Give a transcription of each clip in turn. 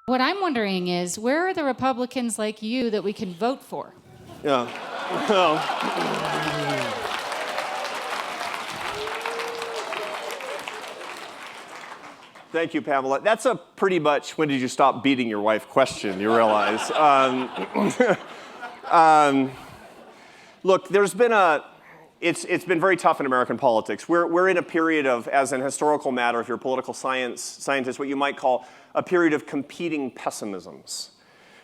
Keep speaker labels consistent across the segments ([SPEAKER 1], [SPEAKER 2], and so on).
[SPEAKER 1] What I'm wondering is, where are the Republicans like you that we can vote for?
[SPEAKER 2] Yeah. Well, thank you, Pamela. That's a pretty much when did you stop beating your wife question, you realize. Look, it's been very tough in American politics. We're in a period of, as an historical matter, if you're a political scientist, what you might call a period of competing pessimisms.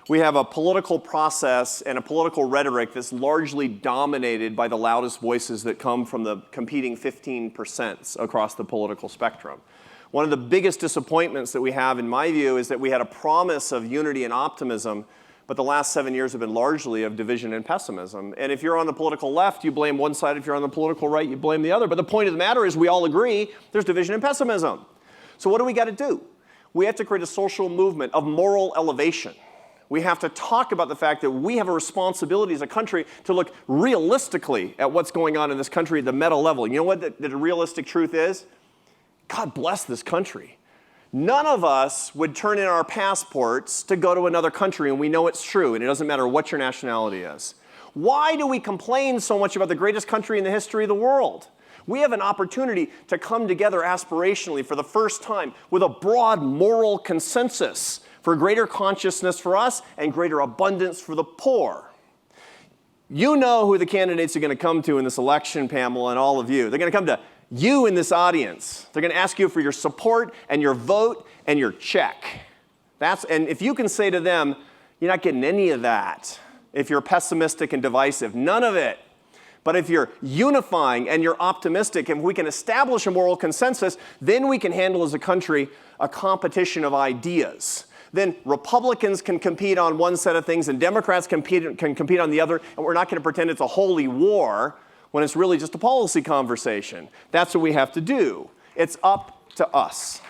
[SPEAKER 2] We have a political process and a political rhetoric that's largely dominated by the loudest voices that come from the competing 15% across the political spectrum. One of the biggest disappointments that we have, in my view, is that we had a promise of unity and optimism, but the last 7 years have been largely of division and pessimism. And if you're on the political left, you blame one side. If you're on the political right, you blame the other. But the point of the matter is we all agree there's division and pessimism. So what do we got to do? We have to create a social movement of moral elevation. We have to talk about the fact that we have a responsibility as a country to look realistically at what's going on in this country at the meta level. You know what the realistic truth is? God bless this country. None of us would turn in our passports to go to another country, and we know it's true, and it doesn't matter what your nationality is. Why do we complain so much about the greatest country in the history of the world? We have an opportunity to come together aspirationally for the first time with a broad moral consensus for greater consciousness for us and greater abundance for the poor. You know who the candidates are going to come to in this election, Pamela, and all of you. They're going to come to you in this audience. They're going to ask you for your support and your vote and your check. And if you can say to them, you're not getting any of that if you're pessimistic and divisive, none of it. But if you're unifying and you're optimistic, and we can establish a moral consensus, then we can handle as a country a competition of ideas. Then Republicans can compete on one set of things and Democrats can compete on the other, and we're not going to pretend it's a holy war when it's really just a policy conversation. That's what we have to do. It's up to us.